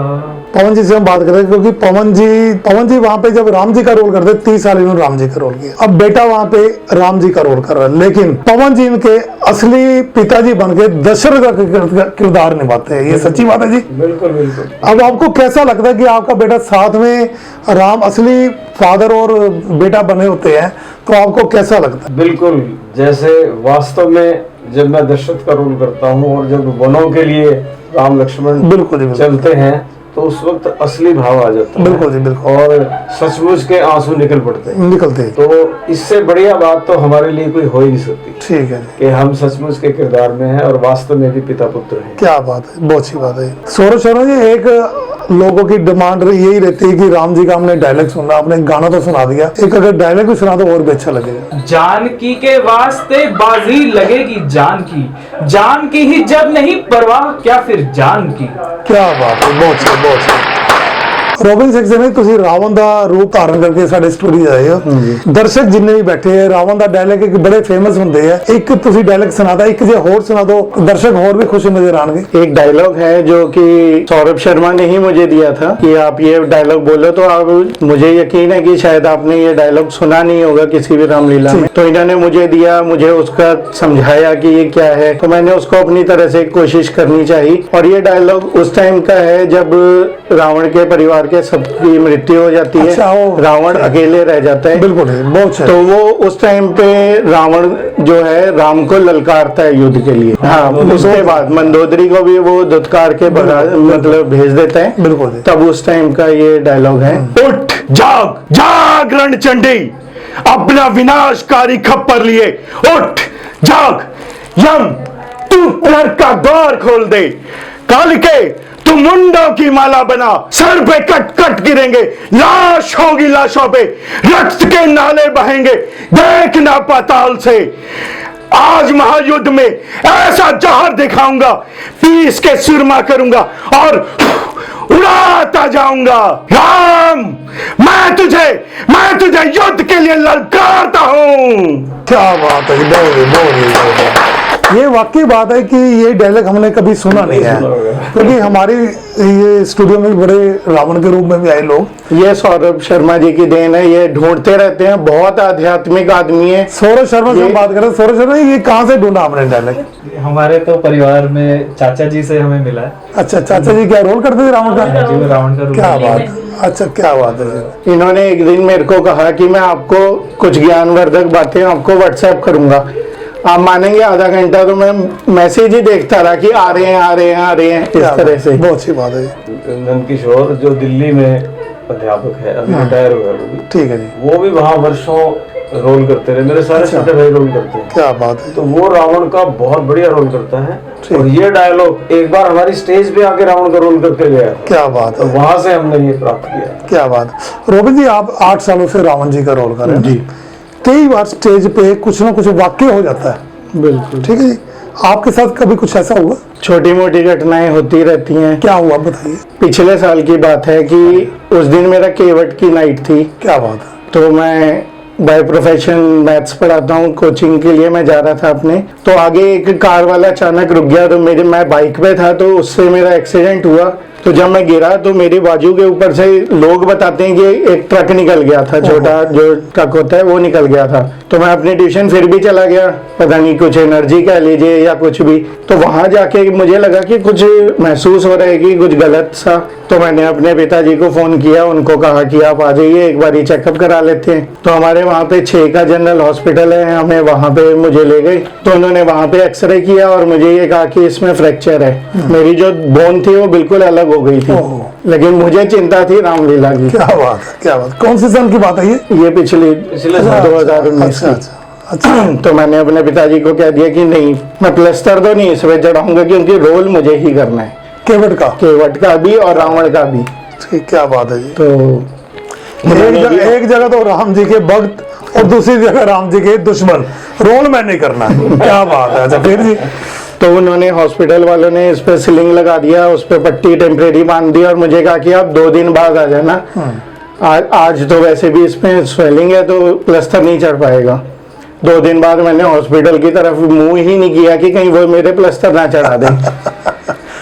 पवन जी से हम बात कर रहे हैं, क्योंकि पवन जी वहां पे जब राम जी का रोल करते 30 साल इन्होंने राम जी का रोल किया। अब बेटा वहां पे राम जी का रोल कर रहा है, लेकिन पवन जी इनके असली पिताजी बन के दशरथ का किरदार निभाते हैं। ये सच्ची बात है जी? बिल्कुल बिल्कुल। अब आपको कैसा लगता है कि आपका बेटा साथ में राम असली फादर और बेटा बने होते हैं, तो आपको कैसा लगता है? बिल्कुल, जैसे वास्तव में जब मैं दशरथ का रोल करता हूँ और जब वनों के लिए राम लक्ष्मण बिल्कुल जी, चलते हैं, तो उस वक्त असली भाव आ जाता है। बिल्कुल जी, बिल्कुल। और सचमुच के आंसू निकल पड़ते हैं। निकलते हैं। तो इससे बढ़िया बात तो हमारे लिए कोई हो ही नहीं सकती ठीक है जी। कि हम सचमुच के किरदार में हैं और वास्तव में भी पिता पुत्र हैं। क्या बात है, बहुत अच्छी बात है। सौरभ शर्मा जी, एक लोगों की डिमांड यही रहती है कि राम जी का हमने डायलॉग सुना, आपने गाना तो सुना दिया, एक अगर डायलॉग भी सुना तो और भी अच्छा लगेगा। जानकी के वास्ते बाजी लगेगी जानकी, जानकी ही जब नहीं परवाह क्या फिर जानकी। क्या बात है, बहुत अच्छी, बहुत अच्छी। ਰੋਬਿਨ ਸਿੰਘ ਨੇ ਤੁਸੀਂ ਰਾਵਣ ਦਾ ਰੂਪ ਧਾਰਨ ਕਰਕੇ ਸਾਡੇ ਸਟੂਡੀਓ ਆਏ ਹੋ। ਦਰਸ਼ਕ ਜਿੰਨੇ ਵੀ ਬੈਠੇ ਹੈ, ਰਾਵਣ ਦਾ ਡਾਇਲੌਗ ਇੱਕ ਬੜੇ ਫੇਮਸ ਹੁੰਦੇ ਆ, ਇੱਕ ਤੁਸੀਂ ਡਾਇਲੌਗ ਸੁਣਾਦਾ, ਇੱਕ ਜੇ ਹੋਰ ਸੁਣਾ ਦੋ, दर्शक और भी खुश नजर आएंगे। एक डायलॉग है जो कि सौरभ शर्मा ने ही मुझे दिया था कि आप ये डायलॉग बोलो, तो आप मुझे यकीन है कि शायद आपने ये डायलॉग सुना नहीं होगा किसी भी रामलीला में। तो इन्होंने मुझे दिया, मुझे उसका समझाया कि ये क्या है, तो मैंने उसको अपनी तरह से कोशिश करनी चाहिए। और ये डायलॉग उस टाइम का है जब रावण के परिवार के सबकी मृत्यु हो जाती है। अच्छा, रावण अकेले रह जाता है। बिल्कुल, बहुत अच्छा। तो वो उस टाइम पे रावण जो है राम को ललकारता है युद्ध के लिए। हाँ, उसके बाद मंदोदरी को भी वो धुतकार के मतलब भेज देता है। बिल्कुल। तब उस टाइम का ये डायलॉग है। उठ जाग जाग रणचंडी, अपना विनाशकारी खप्पर लिए उठ जाग, यम तू नरक का द्वार खोल दे, कालिके तू मुंडों की माला बना, सर पे कट कट गिरेंगे, लाश होगी लाशों पे, रक्त के नाले बहेंगे, देखना पाताल से। आज महायुद्ध में ऐसा जहर दिखाऊंगा, पीस के सुरमा करूंगा और उड़ाता जाऊंगा। राम, मैं तुझे युद्ध के लिए ललकारता हूं। क्या बात है, बहुत ये वाकई बात है कि ये डायलॉग हमने कभी सुना नहीं है, क्योंकि हमारी ये स्टूडियो में बड़े रावण के रूप में भी आए लोग। ये सौरभ शर्मा जी की देन है, ये ढूंढते रहते हैं, बहुत आध्यात्मिक आदमी है। सौरभ शर्मा से बात करें, सौरभ शर्मा ये कहाँ से ढूंढा आपने डायलॉग? हमारे तो परिवार में चाचा जी से हमें मिला है। अच्छा, चाचा जी क्या रोल करते थे रावण का? जी, वो रावण का रूप। क्या बात है, अच्छा, क्या बात है। इन्होंने एक दिन मेरे को कहा कि मैं आपको कुछ ज्ञानवर्धक बातें आपको व्हाट्सएप करूंगा, आप मानेंगे आधा घंटा तो मैं मैसेज ही देखता रहा कि आ रहे हैं इस तरह से। बहुत अच्छी बात है। नंद किशोर जो दिल्ली में अध्यापक है, अभी रिटायर हुआ है वो भी। ठीक है जी। वो भी वहाँ वर्षों रोल करते रहे, मेरे सारे छोटे भाई रोल करते हैं। क्या बात है। तो वो रावण का बहुत बढ़िया रोल करता है। और ये डायलॉग एक बार हमारी स्टेज पे आके रावण का रोल करके गया। क्या बात तो है, वहां से हमने ये प्राप्त किया। क्या बात। रोबिन जी, आप 8 सालों से रावण जी का रोल कर रहे हैं जी। कई बार स्टेज पे कुछ ना कुछ वाक्य हो जाता है। बिल्कुल। ठीक है जी, आपके साथ कभी कुछ ऐसा हुआ? छोटी मोटी घटनाएं होती रहती हैं। क्या हुआ बताइए। पिछले साल की बात है कि उस दिन मेरा केवट की नाइट थी। क्या बात है। तो मैं बाय प्रोफेशन मैथ्स पढ़ाता हूँ, कोचिंग के लिए मैं जा रहा था अपने, तो आगे एक कार वाला अचानक रुक गया, तो मैं बाइक पे था, तो उससे मेरा एक्सीडेंट हुआ। तो जब मैं गिरा तो मेरी बाजू के ऊपर से लोग बताते हैं कि एक ट्रक निकल गया था, छोटा जो ट्रक होता है वो निकल गया था। तो मैं अपनी ट्यूशन फिर भी चला गया, पता नहीं कुछ एनर्जी कह लीजिए या कुछ भी। तो वहां जाके मुझे लगा कि कुछ महसूस हो रहा है कि कुछ गलत सा। तो मैंने अपने पिताजी को फोन किया, उनको कहा कि आप आ जाइए, एक बार चेकअप करा लेते हैं। तो हमारे वहाँ पे 6 का जनरल हॉस्पिटल है, हमें वहाँ पे मुझे ले गए। तो उन्होंने वहाँ पे एक्सरे किया और मुझे ये कहा कि इसमें फ्रैक्चर है। मेरी जो बोन थी वो बिल्कुल अलग हो गई थी, लेकिन मुझे चिंता थी रामलीला की। क्या बात है, क्या बात। कौन सी सन की बात है ये? पिछले 2019 की। अच्छा। तो मैंने अपने पिताजी को कह दिया कि नहीं, मैं प्लस्तर तो नहीं इसमें चढ़ाऊंगा, क्योंकि रोल मुझे ही करना है, केवट का भी और रावण का भी। ठीक, क्या बात है जी। तो एक जगह तो राम जी के भक्त और दूसरी जगह राम जी के दुश्मन, रोल मैं नहीं करना। क्या बात है। अच्छा, फिर जी? तो उन्होंने हॉस्पिटल वालों ने इस पे सिलिंग लगा दिया, उस पे पट्टी टेम्परेरी बांध दी और मुझे कहा कि आप 2 दिन बाद आ जाना। आज तो वैसे भी इसमें स्वेलिंग है तो प्लस्तर नहीं चढ़ पाएगा। 2 दिन बाद मैंने हॉस्पिटल की तरफ मुंह ही नहीं किया कि कहीं वो मेरे प्लस्तर ना चढ़ा दें।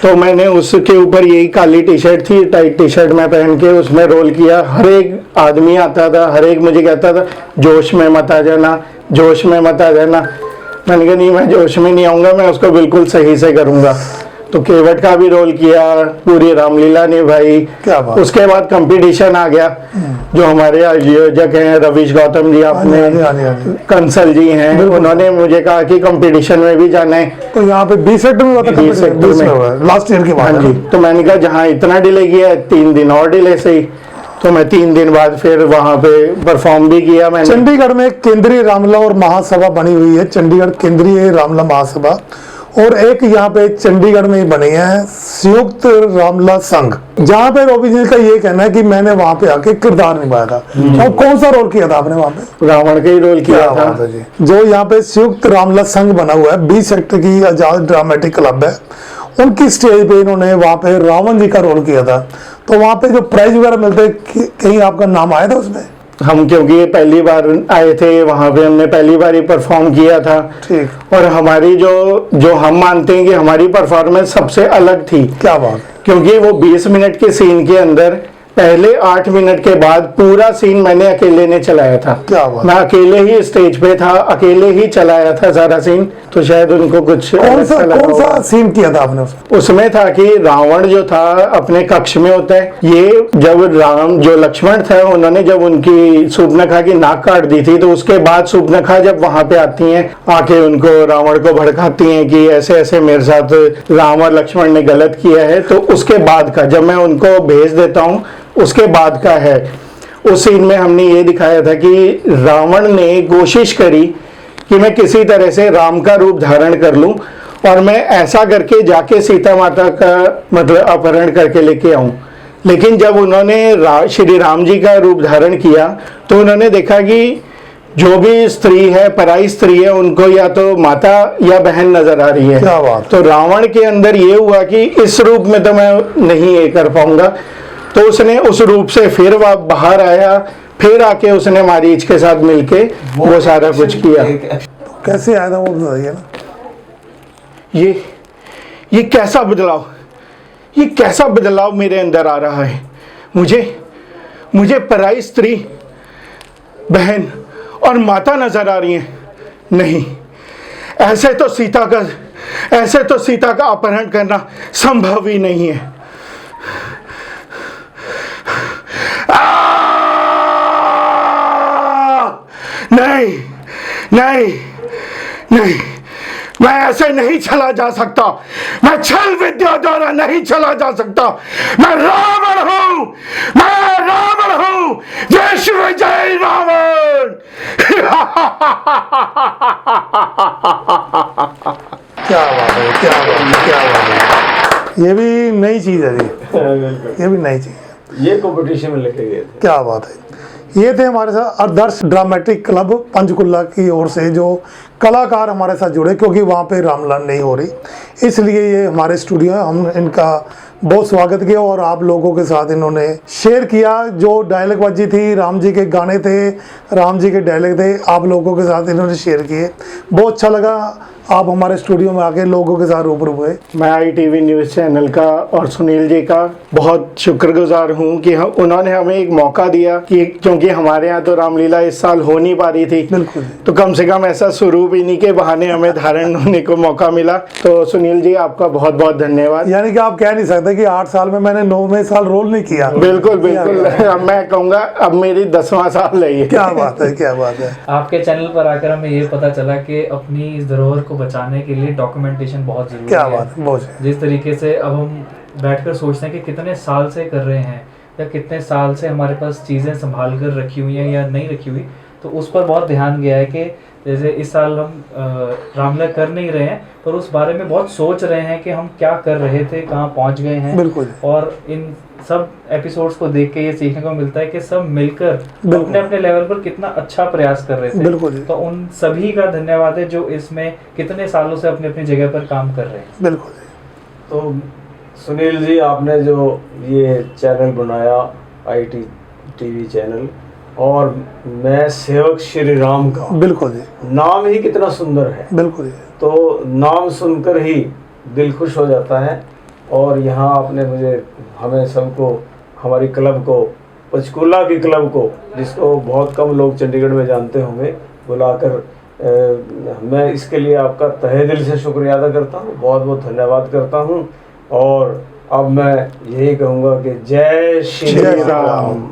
तो मैंने उसके ऊपर यही काली टी शर्ट थी, टाइट टी शर्ट में पहन के उसमें रोल किया। हर एक आदमी आता था, हर एक मुझे कहता था जोश में मत आ जाना, जोश में मत आ जाना। मैंने कहा नहीं, मैं जोश में नहीं आऊंगा, मैं उसको बिल्कुल सही से करूंगा। तो केवट का भी रोल किया, पूरी रामलीला निभाई। क्या बात। उसके बाद कंपटीशन आ गया, जो हमारे आयोजक हैं रवीश गौतम जी, आपने कंसल जी हैं, उन्होंने मुझे कहा कि कंपटीशन में भी जाना है। तो यहाँ पे 20 सेक्टर में होता है, 20 सेक्टर में लास्ट ईयर की बात है। तो मैंने कहा जहाँ इतना डिले किया, 3 दिन और डिले सही। तो मैं 3 दिन बाद फिर वहाँ पे परफॉर्म भी किया मैंने। चंडीगढ़ में केंद्रीय रामलीला और महासभा बनी हुई है, चंडीगढ़ केंद्रीय रामलीला महासभा, और एक यहाँ पे चंडीगढ़ में ही बनी है संयुक्त रामलीला संघ, जहाँ पे रॉबी जी का ये कहना है कि मैंने वहाँ पे आके किरदार निभाया था। और कौन सा रोल किया था आपने वहाँ पे? रावण का ही रोल किया था जी। जो यहाँ पे संयुक्त रामलीला संघ बना हुआ है, 20 सेक्टर की आजाद ड्रामेटिक क्लब है, उनकी स्टेज पे इन्होंने वहाँ पे रावण जी का रोल किया था। तो वहाँ पे जो प्राइज वगैरह मिलते, कहीं आपका नाम आया था उसमें? हम क्योंकि ये पहली बार आए थे वहाँ पे, हमने पहली बार ही परफॉर्म किया था। ठीक। और हमारी जो हम मानते हैं कि हमारी परफॉर्मेंस सबसे अलग थी। क्या बात। क्योंकि वो 20 मिनट के सीन के अंदर पहले 8 मिनट के बाद पूरा सीन मैंने अकेले ने चलाया था। क्या बात। मैं अकेले ही स्टेज पे था, अकेले ही चलाया था सारा सीन। तो शायद उनको कुछ कौन सा सीन किया था आपने उसमें? था कि रावण जो था अपने कक्ष में होता है, ये जब राम जो लक्ष्मण थे उन्होंने जब उनकी सूर्पनखा की नाक काट दी थी, तो उसके बाद सूर्पनखा जब वहां पे आती हैं, आके उनको रावण को भड़काती हैं कि ऐसे ऐसे मेरे साथ राम और लक्ष्मण ने गलत किया है। तो उसके बाद का जब मैं उनको भेज देता हूँ, उसके बाद का है। उस सीन में हमने ये दिखाया था कि रावण ने कोशिश करी कि मैं किसी तरह से राम का रूप धारण कर लूं और मैं ऐसा करके जाके सीता माता का मतलब अपहरण करके लेके आऊं। लेकिन जब उन्होंने श्री राम जी का रूप धारण किया तो उन्होंने देखा कि जो भी स्त्री है, पराई स्त्री है, उनको या तो माता या बहन नजर आ रही है। क्या बात। तो रावण के अंदर ये हुआ कि इस रूप में तो मैं नहीं ये कर पाऊंगा। तो उसने उस रूप से फिर वह बाहर आया, फिर आके उसने मारीच के साथ मिलके वो सारा कुछ किया। कैसे आया था वो बताइए ना। ये कैसा बदलाव, ये कैसा बदलाव मेरे अंदर आ रहा है। मुझे पराई स्त्री, बहन और माता नजर आ रही हैं। नहीं, ऐसे तो सीता का अपहरण करना संभव ही नहीं है। नहीं, मैं ऐसे नहीं चला जा सकता। मैं छल विद्या द्वारा नहीं चला जा सकता। मैं रावण हूं, विश्व जय रावण। क्या बात है, क्या बात है। ये भी नई चीज है जी, ये भी नई चीज है। ये कंपटीशन में लेके गए थे। क्या बात है। ये थे हमारे साथ आदर्श ड्रामेटिक क्लब पंचकुला की ओर से जो कलाकार हमारे साथ जुड़े, क्योंकि वहाँ पे रामलीला नहीं हो रही, इसलिए ये हमारे स्टूडियो है, हम इनका बहुत स्वागत किया और आप लोगों के साथ इन्होंने शेयर किया। जो डायलॉग बाजी थी, राम जी के गाने थे, राम जी के डायलॉग थे, आप लोगों के साथ इन्होंने शेयर किए। बहुत अच्छा लगा आप हमारे स्टूडियो में आके लोगों के साथ रूबरू हुए। मैं ITV न्यूज़ चैनल का और सुनील जी का बहुत शुक्रगुजार हूँ कि उन्होंने हमें एक मौका दिया, कि क्योंकि हमारे यहाँ तो रामलीला इस साल हो नहीं पा रही थी, बिल्कुल। तो कम से कम ऐसा स्वरूप इन्हीं के बहाने हमें धारण होने को मौका मिला। तो सुनील जी आपका बहुत बहुत धन्यवाद। यानी कि आप कह नहीं सकते कि 8 साल में मैंने 9वें साल रोल नहीं किया। बिल्कुल बिल्कुल, अब मैं कहूँगा अब मेरी 10वां साल है ये। क्या बात है, क्या बात है। आपके चैनल पर आकर हमें ये पता चला कि अपनी इस धरोहर को बचाने के लिए डॉक्यूमेंटेशन बहुत जरूरी क्या है। बात है, बहुत जिस तरीके से अब हम बैठकर सोचते हैं कि कितने साल से कर रहे हैं या कितने साल से हमारे पास चीज़ें संभाल कर रखी हुई हैं या नहीं रखी हुई, तो उस पर बहुत ध्यान गया है कि जैसे इस साल हम रामलीला कर नहीं रहे हैं, पर उस बारे में बहुत सोच रहे हैं कि हम क्या कर रहे थे, कहाँ पहुँच गए हैं। बिल्कुल। और इन सब एपिसोड्स को देख के ये सीखने को मिलता है कि सब मिलकर अपने अपने लेवल पर कितना अच्छा प्रयास कर रहे थे। बिल्कुल। तो उन सभी का धन्यवाद है जो इसमें कितने सालों से अपनी अपनी जगह पर काम कर रहे हैं। बिल्कुल। तो सुनील जी, आपने जो ये चैनल बनाया ITV चैनल, और मैं सेवक श्री राम का, बिल्कुल जी, नाम ही कितना सुंदर है। बिल्कुल जी। तो नाम सुनकर ही दिल खुश हो जाता है। और यहाँ आपने हमें सबको, हमारी क्लब को, पंचकूला की क्लब को, जिसको बहुत कम लोग चंडीगढ़ में जानते होंगे, बुलाकर मैं इसके लिए आपका तहे दिल से शुक्रिया अदा करता हूँ, बहुत बहुत धन्यवाद करता हूँ। और अब मैं यही कहूँगा कि जय श्री राम।